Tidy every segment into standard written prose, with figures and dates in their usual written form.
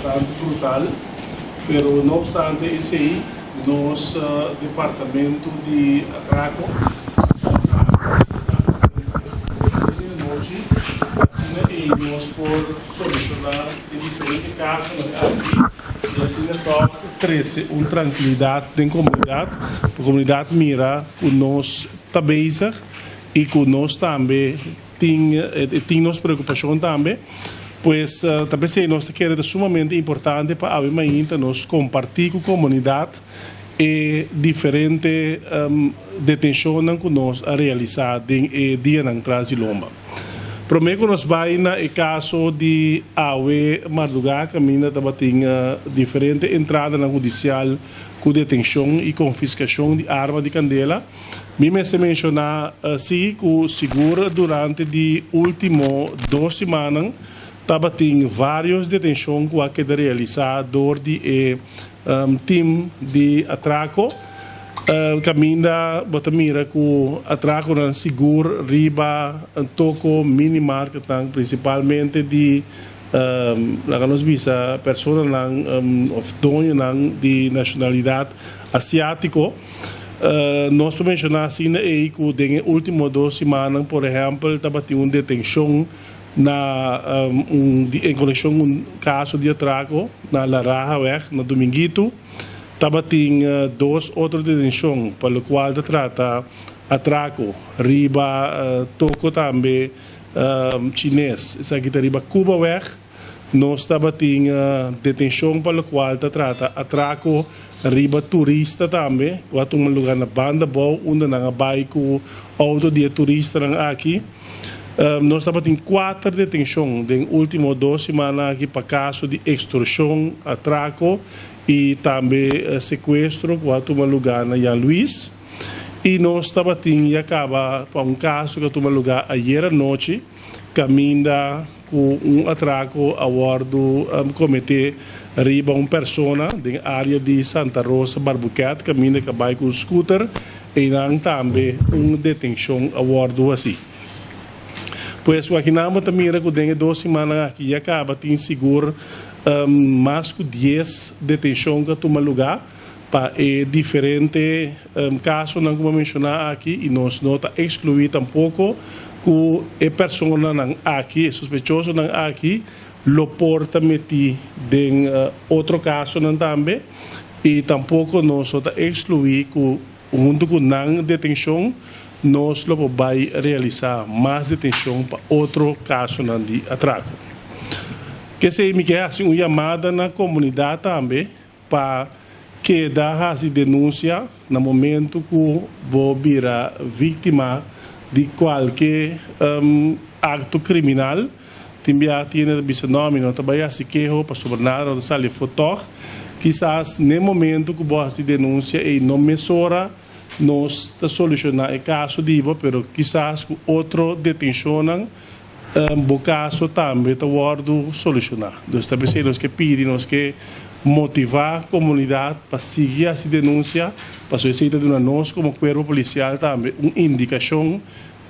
bastante brutal, pero no obstante esse aí, nos departamento de atraco, e nós por solucionar em diferentes casos aqui, e assim toca cresce uma tranquilidade em comunidade, a comunidade mira que nós está bem e que nós também tem nossa preocupação também, pois também sei nós que é sumamente importante para a ainda nós compartilhar com a comunidade e diferente detenções que nós realizamos em dia na Transilomba. Primeiro nós vai no caso de Awe Mardugá, que ainda tem diferente entrada na judicial com detenção e confiscação de arma de candela. Me se mencionar assim que o seguro durante de último 2 semanas tem várias detenções que é realizado de time de atraco. Caminda botamira com atraco na seguro riba toco minimarket principalmente de nós visa pessoa of dono de nacionalidade asiático. Nós mencionar assim que nos últimos 2 semanas, por exemplo, estava tendo uma detenção em conexão com um caso de atraco na Laraja Weg, na Dominguito. Estava tendo 2 outras detenções, para o qual se trata atraco, riba, toco também chinês. Isso aqui está riba Cuba Weg. Nós estava tendo detenção, para o qual se trata atraco, riba turista também. Quando um lugar na banda boa, onde não vai com auto de turista aqui. Nós estamos tendo 4 detenções nos últimos 2 semanas aqui para caso de extorsão, atraco e também sequestro, quando um lugar na Jan Luiz. E nós estamos tendo e acaba para um caso que toma lugar ayer à noite, caminha com atraco a bordo comitê riba uma pessoa na área de Santa Rosa, Barbuquete, caminha que vai com scooter e também uma detenção a bordo assim. Pois aqui na também tem 2 semanas aqui acaba tem seguro mais que 10 detenções que toma lugar para diferentes casos não como mencionar aqui e nós não está excluir tampouco que a pessoa aqui suspeitoso aqui lo porta meti em outro caso também e tampouco nós está excluir que junto com não detenção nós vamos realizar mais detenção para outro caso de atraco. Que se me quer assim uma chamada na comunidade também para que dá essa denúncia no momento que vou virar vítima de qualquer acto criminal. Também tem esse nome, não também assim que eu para sobrenar ou sair foto. Quizás no momento que vou fazer denúncia e não mesura nós solucionar o caso de Ivo, pero quizás com outro detenção, o caso também está solucionar. Então, talvez nós que pedimos que motivar a comunidade para seguir essa denúncia, para solicitar de nós como corpo policial também uma indicação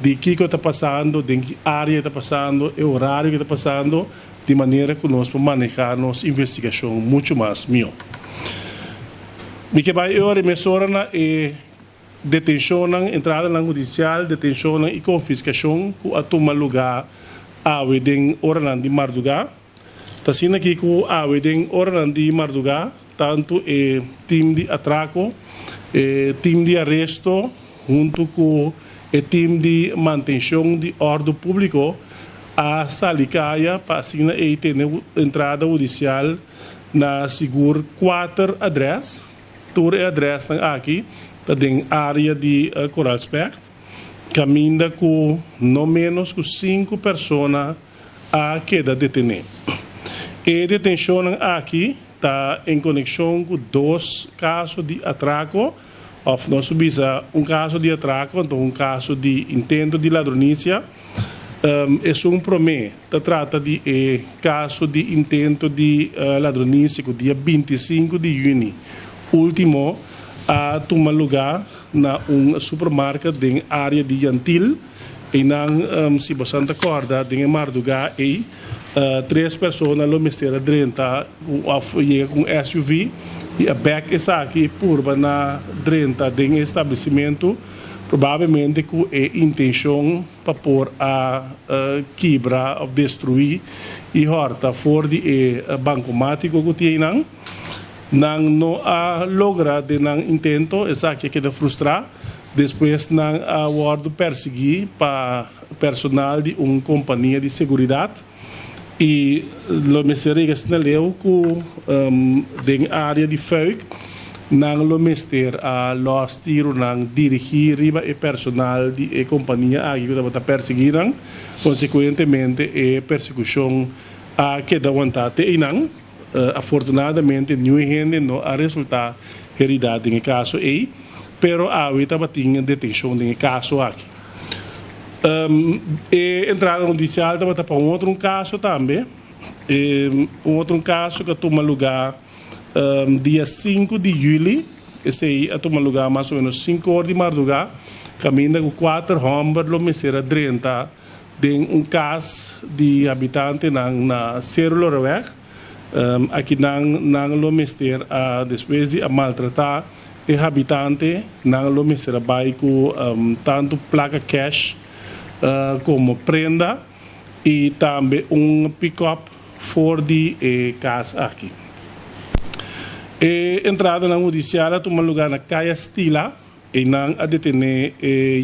de que está passando, de que área está passando, o horário que está passando, de maneira que nós podemos manejar nossa investigação muito mais melhor. Me que vai agora mesura e detenção, entrada na judicial, detenção e confiscação que a toma lugar a Wedeng Orlando de Mardugá. Está sendo aqui que a Wedeng Orlando de Mardugá, tanto o time de atraco, time de arresto, junto com o time de manutenção de ordem público, a Salicaia, para assim ter entrada judicial na seguro 4 adresas, tour adressa aqui, tem área de Coral Spect, caminha com no menos com 5 pessoas a queda detida. E detenção aqui está em conexão com 2 casos de atraco, ou nós subimos caso de atraco, então caso de intento de ladronícia. É promesso, trata de caso de intento de ladronícia, dia 25 de junho, último a tomar lugar na supermercado em área de Yantil E não, se você não acorda, tem Marduga e três pessoas lo mistera dentro com SUV e a back essa aqui por na dentro do estabelecimento, provavelmente com a intenção para pôr a quebra ou destruir e horta fora de bancomático que tem não a logra de não intento essa aqui que frustrar. Depois, não awardo perseguir para personal de uma companhia de segurança e o Ministério que leu que na área de FEUC não o Ministério a los tiro não dirigir riba e personal de companhia a que está perseguindo, consequentemente a persecução a que da vontade e não afortunadamente nenhuma gente não a resultar heredade no caso aí. Pero estava tinha detenção no caso aqui. Entrada judicial estava para outro caso também. Outro caso que toma lugar dia 5 de julho. Esse aí toma lugar mais ou menos 5 horas de madrugada. Caminha com 4 homens, lo misera 30 de caso de habitante na Cerro Loroweg. Aqui não lo mister depois de maltratar e habitante não lo misera bairro tanto placa cash como prenda e também pick-up for de casa aqui. Entrada na judiciária toma lugar na Caia Stila e não a detener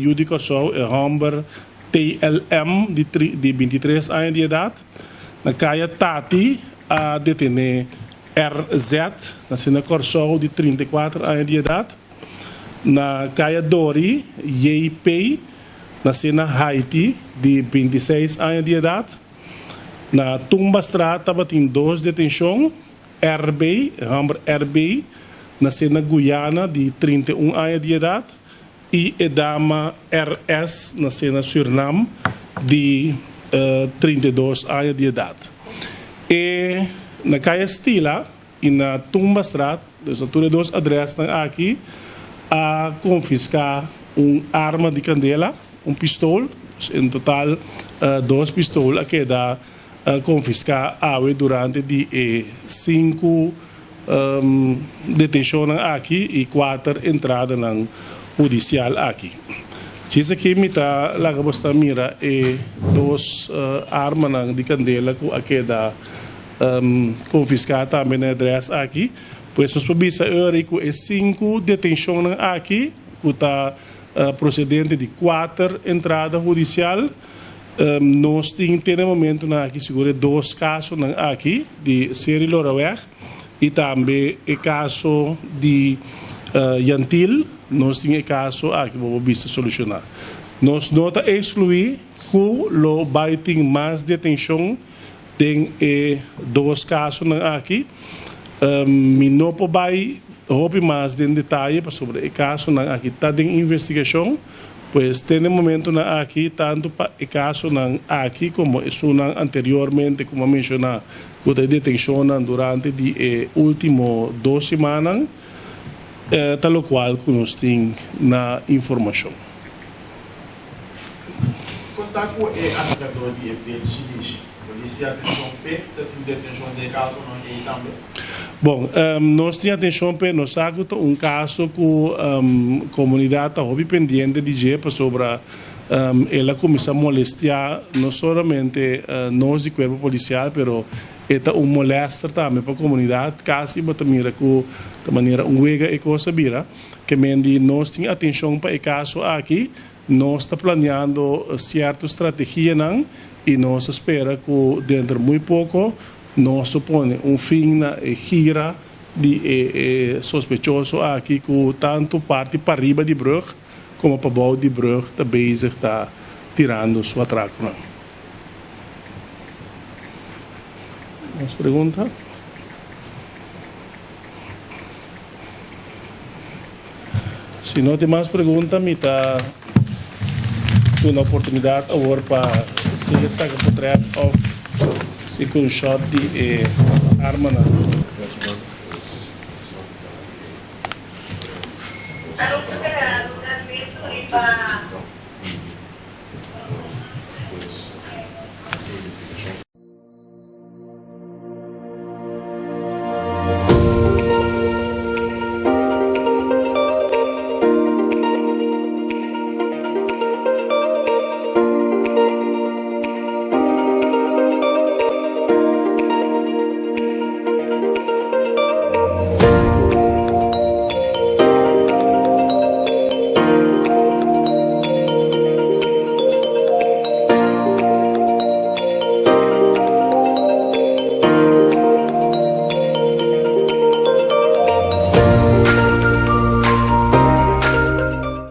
judicação Humber TLM de 23 anos de idade. Na Caia Tati a detener RZ, na Sena Corsol, de 34 anos de idade. Na Caia Dori, JP, na Sena Haiti, de 26 anos de idade. Na Tumba Strata, tem 2 detenções. RB, na Sena Guiana, de 31 anos de idade. E Edama RS, na Sena Suriname, de 32 anos de idade. E na Caia Stila e na Tumba Strat, das duas adresas aqui, a confiscar arma de candela, pistola, em total 2 pistolas que dá confiscar durante de 5 detenções aqui e 4 entradas na judicial aqui. Isso aqui me está lá que você mira 2 armas de candela que dá confiscar também na adressa aqui, pois nós podemos ver que 5 detenções aqui, que está procedente de 4 entradas judicial. Nós temos no momento aqui seguro 2 casos aqui de Cerro Loroweg e também o caso de Yantil. Nós temos o caso aqui que vamos solucionar. Nós não excluir que o vai ter mais detenção. Tem 2 casos aqui. Não pode roubar mais de detalhe sobre o caso aqui. Está em investigação. Pois tem no momento aqui, tanto para o caso aqui como isso anteriormente, como mencionado, que a detenção durante as últimas 2 semanas, tal qual que nós temos na informação. Contato com o administrador de FDC, polícia atenção P, detenção de caso não também. Bom, nós temos atenção para nós caso com a comunidade hobby pendente de jeito sobre ela começa a molestar não somente nós de corpo policial, mas é molesta também para a comunidade, quase de maneira uega e coisa vira, que nós temos atenção para o caso aqui, nós estamos planeando certa estratégia e nós esperamos que dentro de muito pouco nós supõe fim na gira de sospechoso aqui que tanto parte para riba de Brug como para baixo de Brug também está tirando sua atraco. Mais pergunta? Se não tem mais pergunta, me está uma oportunidade agora para seguir essa portrait of second shot de arma na Obrigado.